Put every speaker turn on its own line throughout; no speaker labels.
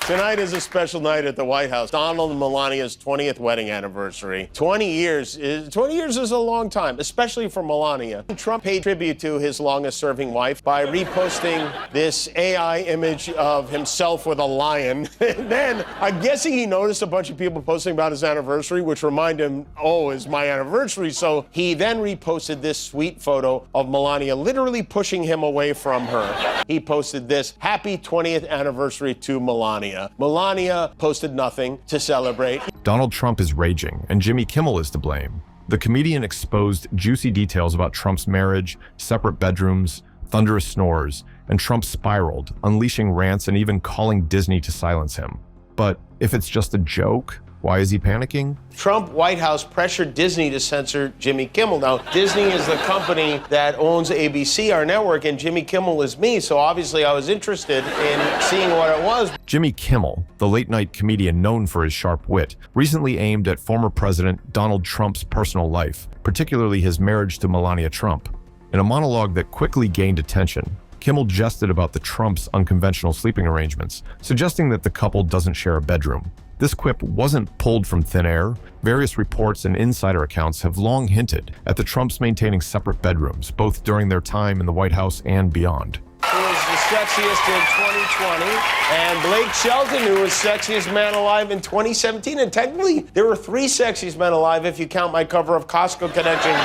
Tonight is a special night at the White House. Donald and Melania's 20th wedding anniversary. 20 years is a long time, especially for Melania. Trump paid tribute to his longest-serving wife by reposting this AI image of himself with a lion. And then, I'm guessing he noticed a bunch of people posting about his anniversary, which remind him, oh, it's my anniversary. So he then reposted this sweet photo of Melania literally pushing him away from her. He posted this, "Happy 20th anniversary to Melania." Melania posted nothing to celebrate.
Donald Trump is raging, and Jimmy Kimmel is to blame. The comedian exposed juicy details about Trump's marriage, separate bedrooms, thunderous snores, and Trump spiraled, unleashing rants and even calling Disney to silence him. But if it's just a joke, why is he panicking?
Trump White House pressured Disney to censor Jimmy Kimmel. Now, Disney is the company that owns ABC, our network, and Jimmy Kimmel is me, so obviously I was interested in seeing what it was.
Jimmy Kimmel, the late-night comedian known for his sharp wit, recently aimed at former President Donald Trump's personal life, particularly his marriage to Melania Trump. In a monologue that quickly gained attention, Kimmel jested about the Trumps' unconventional sleeping arrangements, suggesting that the couple doesn't share a bedroom. This quip wasn't pulled from thin air. Various reports and insider accounts have long hinted at the Trumps maintaining separate bedrooms, both during their time in the White House and beyond.
Who was the sexiest in 2020, and Blake Shelton, who was sexiest man alive in 2017. And technically, there were 3 sexiest men alive if you count my cover of Costco Connection.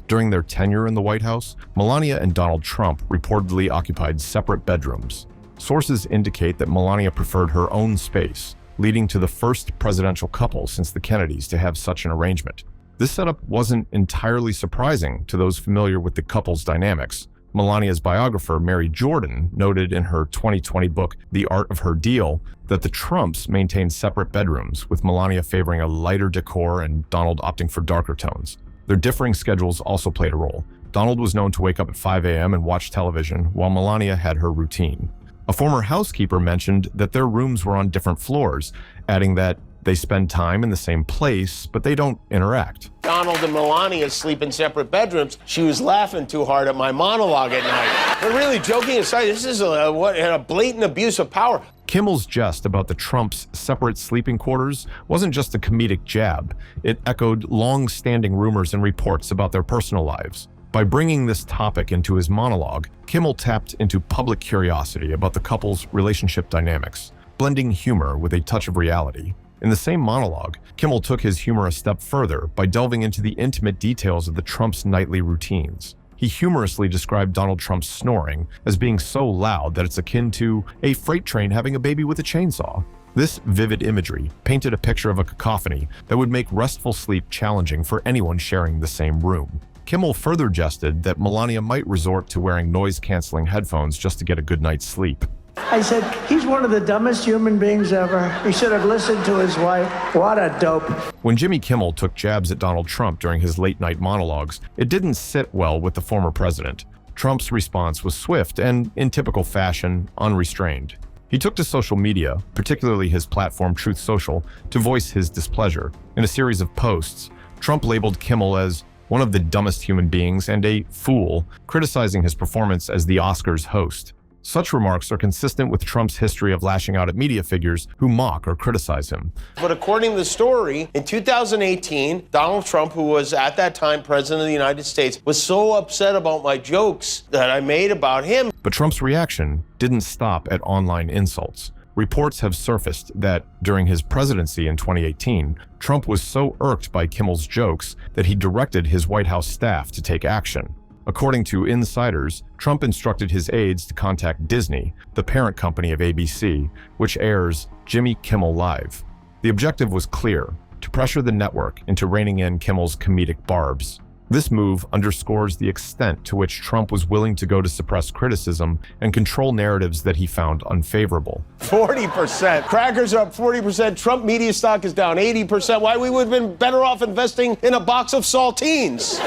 During their tenure in the White House, Melania and Donald Trump reportedly occupied separate bedrooms. Sources indicate that Melania preferred her own space, leading to the first presidential couple since the Kennedys to have such an arrangement. This setup wasn't entirely surprising to those familiar with the couple's dynamics. Melania's biographer, Mary Jordan, noted in her 2020 book, The Art of Her Deal, that the Trumps maintained separate bedrooms, with Melania favoring a lighter decor and Donald opting for darker tones. Their differing schedules also played a role. Donald was known to wake up at 5 a.m. and watch television, while Melania had her routine. A former housekeeper mentioned that their rooms were on different floors, adding that they spend time in the same place, but they don't interact.
Donald and Melania sleep in separate bedrooms. She was laughing too hard at my monologue at night. But really, joking aside, this is a blatant abuse of power.
Kimmel's jest about the Trumps' separate sleeping quarters wasn't just a comedic jab. It echoed long-standing rumors and reports about their personal lives. By bringing this topic into his monologue, Kimmel tapped into public curiosity about the couple's relationship dynamics, blending humor with a touch of reality. In the same monologue, Kimmel took his humor a step further by delving into the intimate details of the Trumps' nightly routines. He humorously described Donald Trump's snoring as being so loud that it's akin to a freight train having a baby with a chainsaw. This vivid imagery painted a picture of a cacophony that would make restful sleep challenging for anyone sharing the same room. Kimmel further jested that Melania might resort to wearing noise-canceling headphones just to get a good night's sleep.
I said, he's one of the dumbest human beings ever. He should have listened to his wife. What a dope.
When Jimmy Kimmel took jabs at Donald Trump during his late-night monologues, it didn't sit well with the former president. Trump's response was swift and, in typical fashion, unrestrained. He took to social media, particularly his platform Truth Social, to voice his displeasure. In a series of posts, Trump labeled Kimmel as one of the dumbest human beings and a fool, criticizing his performance as the Oscars host. Such remarks are consistent with Trump's history of lashing out at media figures who mock or criticize him.
But according to the story, in 2018, Donald Trump, who was at that time president of the United States, was so upset about my jokes that I made about him.
But Trump's reaction didn't stop at online insults. Reports have surfaced that during his presidency in 2018, Trump was so irked by Kimmel's jokes that he directed his White House staff to take action. According to insiders, Trump instructed his aides to contact Disney, the parent company of ABC, which airs Jimmy Kimmel Live. The objective was clear: to pressure the network into reining in Kimmel's comedic barbs. This move underscores the extent to which Trump was willing to go to suppress criticism and control narratives that he found unfavorable.
40%. Crackers are up 40%. Trump media stock is down 80%. Why we would have been better off investing in a box of saltines.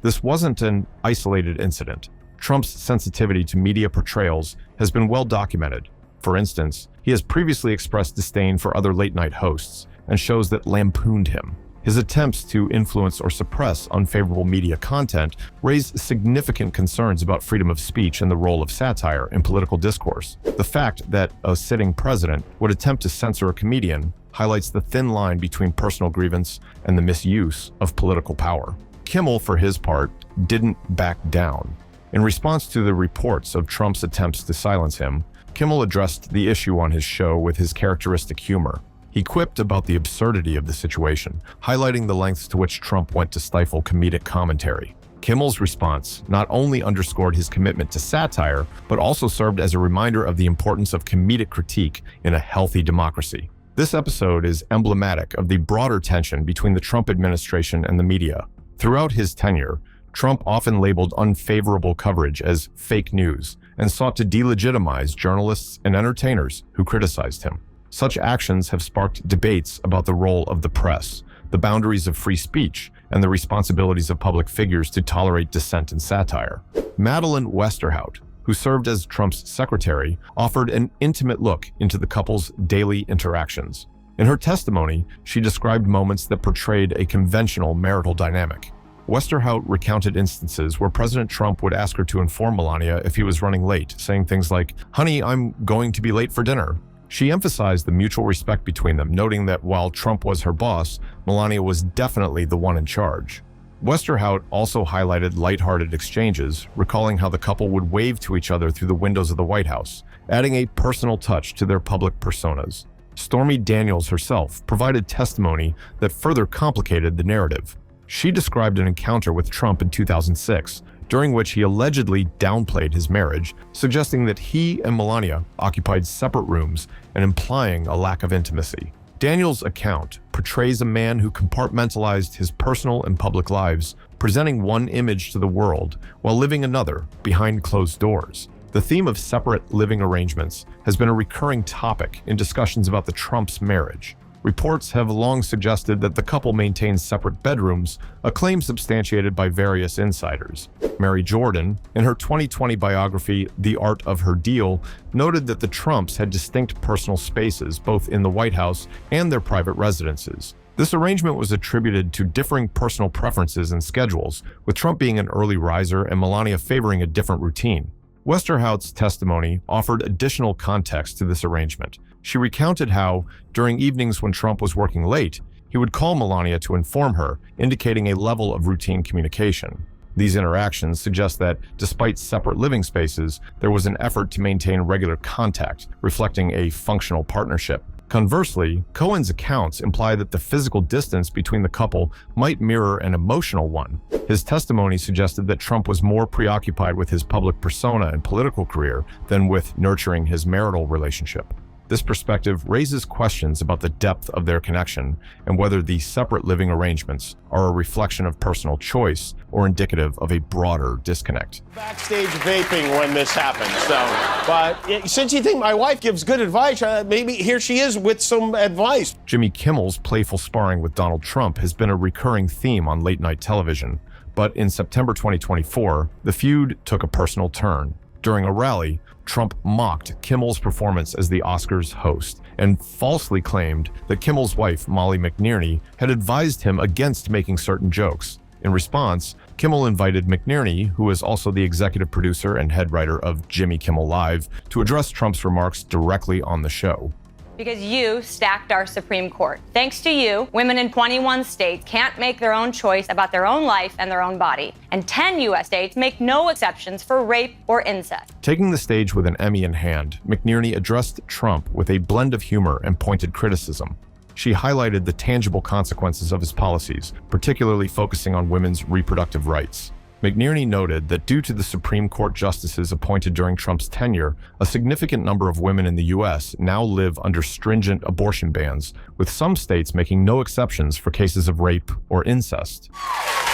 This wasn't an isolated incident. Trump's sensitivity to media portrayals has been well documented. For instance, he has previously expressed disdain for other late-night hosts and shows that lampooned him. His attempts to influence or suppress unfavorable media content raised significant concerns about freedom of speech and the role of satire in political discourse. The fact that a sitting president would attempt to censor a comedian highlights the thin line between personal grievance and the misuse of political power. Kimmel, for his part, didn't back down. In response to the reports of Trump's attempts to silence him, Kimmel addressed the issue on his show with his characteristic humor. He quipped about the absurdity of the situation, highlighting the lengths to which Trump went to stifle comedic commentary. Kimmel's response not only underscored his commitment to satire, but also served as a reminder of the importance of comedic critique in a healthy democracy. This episode is emblematic of the broader tension between the Trump administration and the media. Throughout his tenure, Trump often labeled unfavorable coverage as fake news and sought to delegitimize journalists and entertainers who criticized him. Such actions have sparked debates about the role of the press, the boundaries of free speech, and the responsibilities of public figures to tolerate dissent and satire. Madeleine Westerhout, who served as Trump's secretary, offered an intimate look into the couple's daily interactions. In her testimony, she described moments that portrayed a conventional marital dynamic. Westerhout recounted instances where President Trump would ask her to inform Melania if he was running late, saying things like, "Honey, I'm going to be late for dinner." She emphasized the mutual respect between them, noting that while Trump was her boss, Melania was definitely the one in charge. Westerhout also highlighted lighthearted exchanges, recalling how the couple would wave to each other through the windows of the White House, adding a personal touch to their public personas. Stormy Daniels herself provided testimony that further complicated the narrative. She described an encounter with Trump in 2006, during which he allegedly downplayed his marriage, suggesting that he and Melania occupied separate rooms and implying a lack of intimacy. Daniels' account portrays a man who compartmentalized his personal and public lives, presenting one image to the world while living another behind closed doors. The theme of separate living arrangements has been a recurring topic in discussions about the Trump's marriage. Reports have long suggested that the couple maintains separate bedrooms, a claim substantiated by various insiders. Mary Jordan, in her 2020 biography, The Art of Her Deal, noted that the Trumps had distinct personal spaces both in the White House and their private residences. This arrangement was attributed to differing personal preferences and schedules, with Trump being an early riser and Melania favoring a different routine. Westerhout's testimony offered additional context to this arrangement. She recounted how, during evenings when Trump was working late, he would call Melania to inform her, indicating a level of routine communication. These interactions suggest that, despite separate living spaces, there was an effort to maintain regular contact, reflecting a functional partnership. Conversely, Cohen's accounts imply that the physical distance between the couple might mirror an emotional one. His testimony suggested that Trump was more preoccupied with his public persona and political career than with nurturing his marital relationship. This perspective raises questions about the depth of their connection and whether these separate living arrangements are a reflection of personal choice or indicative of a broader disconnect.
Backstage vaping when this happened, but since you think my wife gives good advice, maybe here she is with some advice.
Jimmy Kimmel's playful sparring with Donald Trump has been a recurring theme on late-night television, but in September 2024, the feud took a personal turn. During a rally, Trump mocked Kimmel's performance as the Oscars host and falsely claimed that Kimmel's wife, Molly McNierney, had advised him against making certain jokes. In response, Kimmel invited McNierney, who is also the executive producer and head writer of Jimmy Kimmel Live, to address Trump's remarks directly on the show.
Because you stacked our Supreme Court. Thanks to you, women in 21 states can't make their own choice about their own life and their own body. And 10 U.S. states make no exceptions for rape or incest.
Taking the stage with an Emmy in hand, McNierney addressed Trump with a blend of humor and pointed criticism. She highlighted the tangible consequences of his policies, particularly focusing on women's reproductive rights. McNierney noted that due to the Supreme Court justices appointed during Trump's tenure, a significant number of women in the U.S. now live under stringent abortion bans, with some states making no exceptions for cases of rape or incest.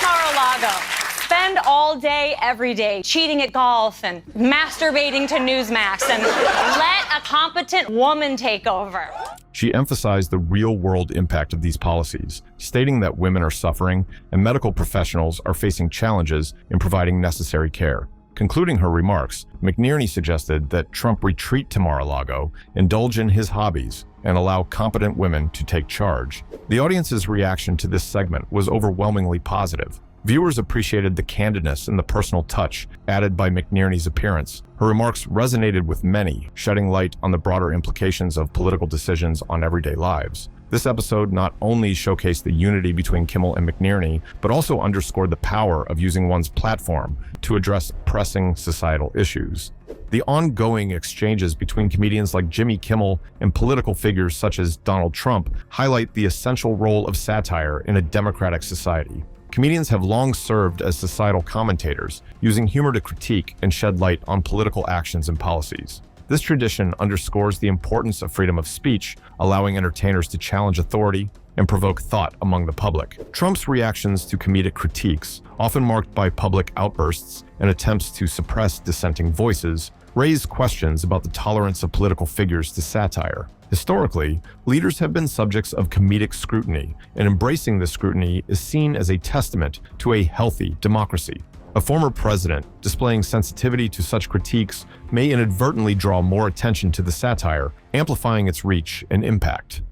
Mar-a-Lago. Spend all day, every day, cheating at golf and masturbating to Newsmax and let a competent woman take over.
She emphasized the real-world impact of these policies, stating that women are suffering and medical professionals are facing challenges in providing necessary care. Concluding her remarks, McNierney suggested that Trump retreat to Mar-a-Lago, indulge in his hobbies, and allow competent women to take charge. The audience's reaction to this segment was overwhelmingly positive. Viewers appreciated the candidness and the personal touch added by McNierney's appearance. Her remarks resonated with many, shedding light on the broader implications of political decisions on everyday lives. This episode not only showcased the unity between Kimmel and McNierney, but also underscored the power of using one's platform to address pressing societal issues. The ongoing exchanges between comedians like Jimmy Kimmel and political figures such as Donald Trump highlight the essential role of satire in a democratic society. Comedians have long served as societal commentators, using humor to critique and shed light on political actions and policies. This tradition underscores the importance of freedom of speech, allowing entertainers to challenge authority and provoke thought among the public. Trump's reactions to comedic critiques, often marked by public outbursts and attempts to suppress dissenting voices, raise questions about the tolerance of political figures to satire. Historically, leaders have been subjects of comedic scrutiny, and embracing this scrutiny is seen as a testament to a healthy democracy. A former president displaying sensitivity to such critiques may inadvertently draw more attention to the satire, amplifying its reach and impact.